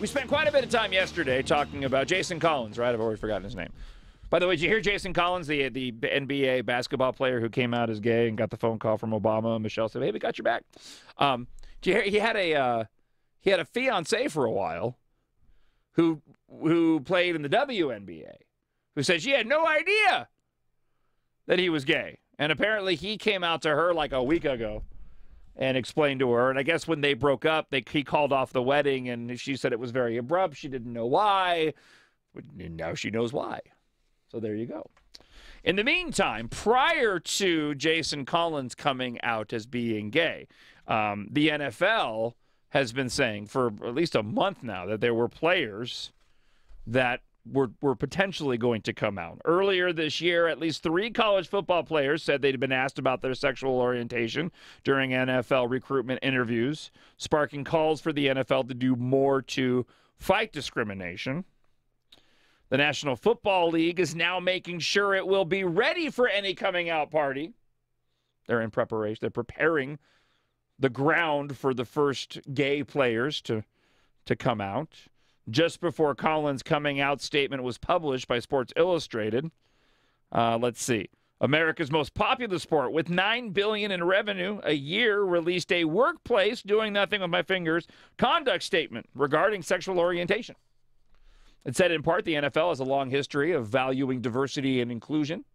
We spent quite a bit of time yesterday talking about Jason Collins, right? I've already forgotten his name. By the way, did you hear Jason Collins, the NBA basketball player who came out as gay and got the phone call from Obama? And Michelle said, "Hey, we got your back." Did you hear he had a fiance for a while who played in the WNBA, who said she had no idea that he was gay, and apparently he came out to her like a week ago and explained to her. And I guess when they broke up, he called off the wedding, and she said it was very abrupt. She didn't know why. But now she knows why. So there you go. In the meantime, prior to Jason Collins coming out as being gay, the NFL has been saying for at least a month now that there were players that were potentially going to come out. Earlier this year, at least 3 college football players said they'd been asked about their sexual orientation during NFL recruitment interviews, sparking calls for the NFL to do more to fight discrimination. The National Football League is now making sure it will be ready for any coming out party. They're in preparation. They're preparing the ground for the first gay players to come out. Just before Collins' coming out statement was published by Sports Illustrated, let's see. America's most popular sport with $9 billion in revenue a year released a workplace, doing nothing with my fingers, conduct statement regarding sexual orientation. It said in part the NFL has a long history of valuing diversity and inclusion.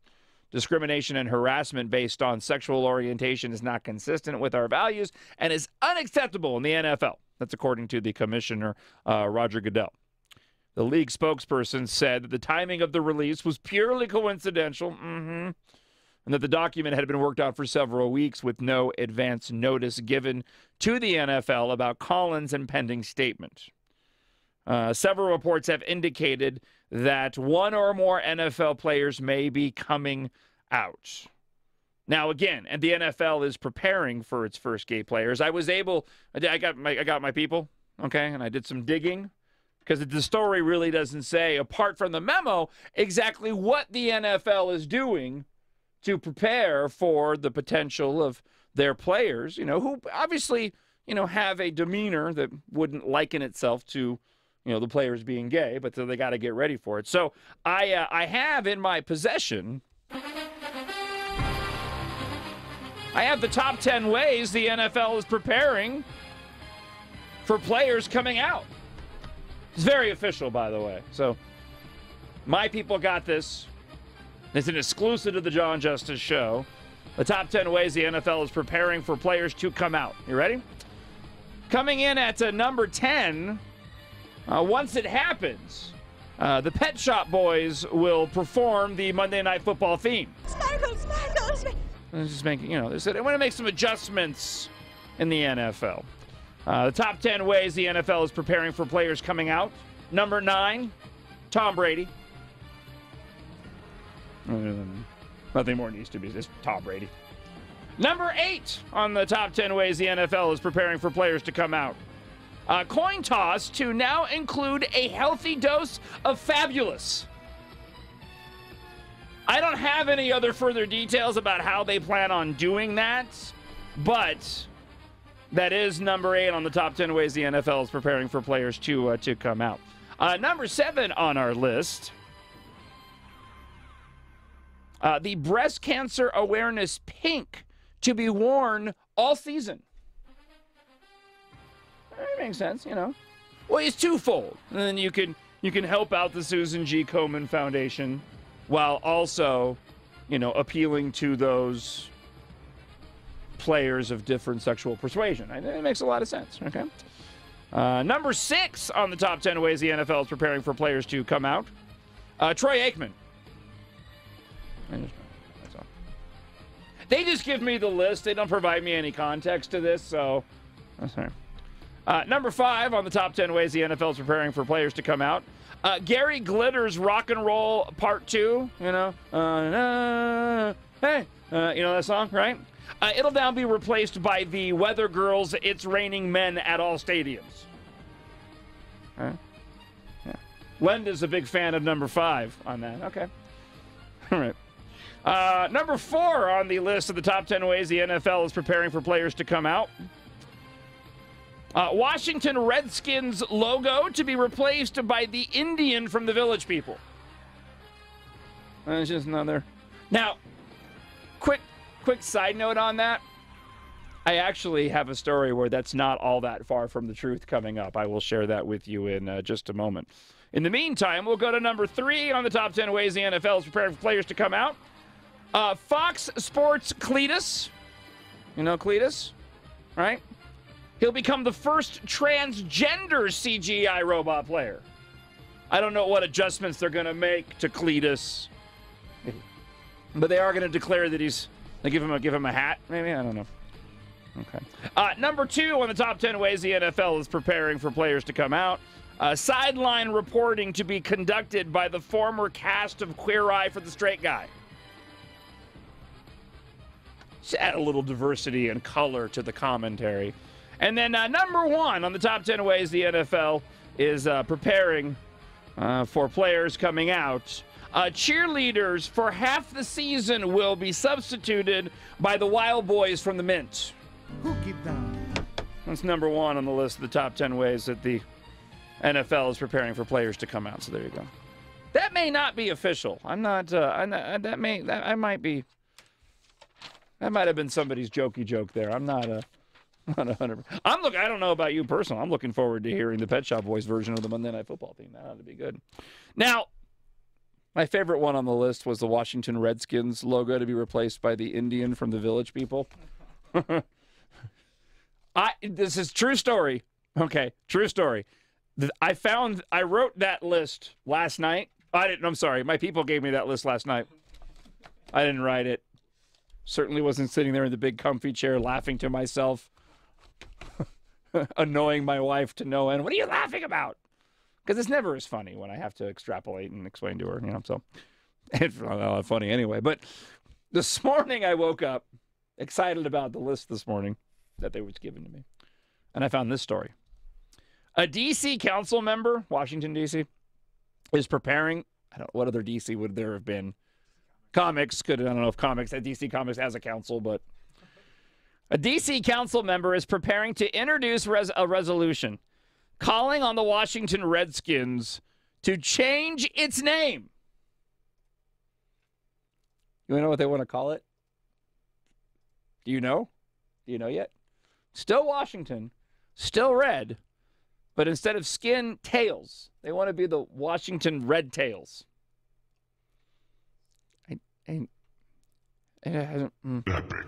Discrimination and harassment based on sexual orientation is not consistent with our values and is unacceptable in the NFL. That's according to the commissioner, Roger Goodell. The league spokesperson said that the timing of the release was purely coincidental, and that the document had been worked on for several weeks with no advance notice given to the NFL about Collins' impending statement. Several reports have indicated that one or more NFL players may be coming out. Now, again, and the NFL is preparing for its first gay players. I got my people, okay, and I did some digging because the story really doesn't say, apart from the memo, exactly what the NFL is doing to prepare for the potential of their players, who obviously, have a demeanor that wouldn't liken itself to the players being gay, but so they got to get ready for it. So I have in my possession, I have the top 10 ways the NFL is preparing for players coming out. It's very official, by the way. So my people got this. It's an exclusive to the John Justice Show. The top 10 ways the NFL is preparing for players to come out. You ready? Coming in at number 10... once it happens, the Pet Shop Boys will perform the Monday Night Football theme. Sparkles. Just making, they said they want to make some adjustments in the NFL. The top 10 ways the NFL is preparing for players coming out. Number 9, Tom Brady. Nothing more needs to be just Tom Brady. Number 8 on the top 10 ways the NFL is preparing for players to come out. Coin toss to now include a healthy dose of fabulous. I don't have any other further details about how they plan on doing that, but that is number 8 on the top 10 ways the NFL is preparing for players to come out. Number 7 on our list, the breast cancer awareness pink to be worn all season. That makes sense, Well, it's twofold. And then you can help out the Susan G. Komen Foundation while also, appealing to those players of different sexual persuasion. It makes a lot of sense, okay? Number 6 on the top 10 ways the NFL is preparing for players to come out. Troy Aikman. That's all. They just give me the list. They don't provide me any context to this, so that's all right. Number 5 on the top 10 ways the NFL is preparing for players to come out. Gary Glitter's Rock and Roll Part 2, hey, that song, right? It'll now be replaced by the Weather Girls' It's Raining Men at All Stadiums. Yeah. Linda's a big fan of number 5 on that. Okay. All right. Number 4 on the list of the top 10 ways the NFL is preparing for players to come out. Washington Redskins logo to be replaced by the Indian from the Village People. It's just another. Now, quick side note on that. I actually have a story where that's not all that far from the truth coming up. I will share that with you in just a moment. In the meantime, we'll go to number 3 on the top 10 ways the NFL is preparing for players to come out. Fox Sports Cletus. You know Cletus, right? He'll become the first transgender CGI robot player. I don't know what adjustments they're going to make to Cletus, but they are going to declare that they give him a hat, maybe? I don't know. Okay. Number 2 on the top 10 ways the NFL is preparing for players to come out. Sideline reporting to be conducted by the former cast of Queer Eye for the Straight Guy. Just add a little diversity and color to the commentary. And then number 1 on the top 10 ways the NFL is preparing for players coming out. Cheerleaders for half the season will be substituted by the Wild Boys from the Mint. That's number 1 on the list of the top 10 ways that the NFL is preparing for players to come out. So there you go. That may not be official. That might have been somebody's jokey joke there. I'm not 100%. I don't know about you personally. I'm looking forward to hearing the Pet Shop Boys version of the Monday Night Football theme. That ought to be good. Now, my favorite one on the list was the Washington Redskins logo to be replaced by the Indian from the Village People. This is true story. Okay, true story. I wrote that list last night. I'm sorry. My people gave me that list last night. I didn't write it. Certainly wasn't sitting there in the big comfy chair laughing to myself, annoying my wife to no end. What are you laughing about? Because it's never as funny when I have to extrapolate and explain to her, so it's not funny anyway. But this morning I woke up excited about the list this morning that they was given to me, and I found this story. A D.C. council member, Washington, D.C., is preparing. I don't know what other D.C. would there have been. Comics I don't know if DC Comics has a council, but a D.C. council member is preparing to introduce a resolution calling on the Washington Redskins to change its name. You know what they want to call it? Do you know? Do you know yet? Still Washington, still red, but instead of skin, tails. They want to be the Washington Red Tails. Epic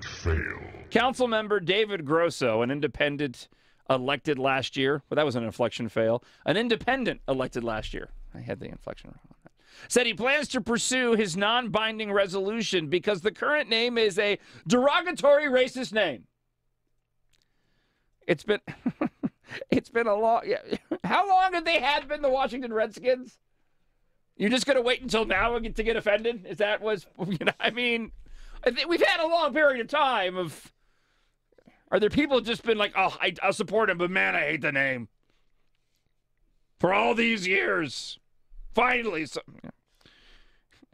fail. Council member David Grosso, an independent elected last year. Well, that was an inflection fail. An independent elected last year. I had the inflection wrong on that. Said he plans to pursue his non-binding resolution because the current name is a derogatory racist name. It's been a long. Yeah. How long have they been the Washington Redskins? You're just going to wait until now to get offended? Is that what's, I think we've had a long period of time of, are there people just been like, oh, I'll support him, but man, I hate the name. For all these years. Finally.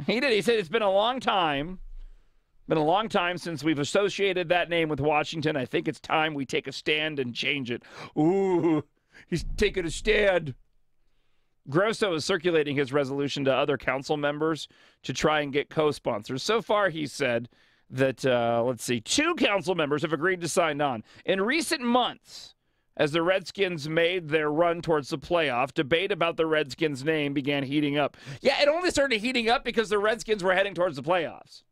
He did. He said it's been a long time. Been a long time since we've associated that name with Washington. I think it's time we take a stand and change it. Ooh, he's taking a stand. Grosso is circulating his resolution to other council members to try and get co-sponsors. So far, he said that, 2 council members have agreed to sign on. In recent months, as the Redskins made their run towards the playoff, debate about the Redskins' name began heating up. Yeah, it only started heating up because the Redskins were heading towards the playoffs.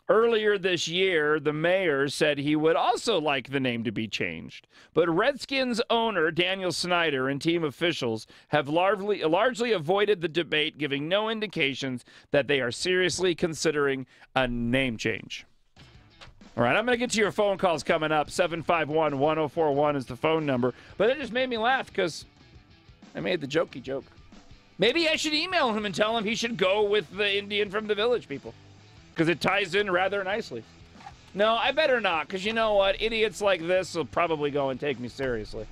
Earlier this year, the mayor said he would also like the name to be changed. But Redskins owner Daniel Snyder and team officials have largely avoided the debate, giving no indications that they are seriously considering a name change. All right, I'm going to get to your phone calls coming up. 751-1041 is the phone number. But it just made me laugh because I made the jokey joke. Maybe I should email him and tell him he should go with the Indian from the Village People. Because it ties in rather nicely. No, I better not, because you know what? Idiots like this will probably go and take me seriously.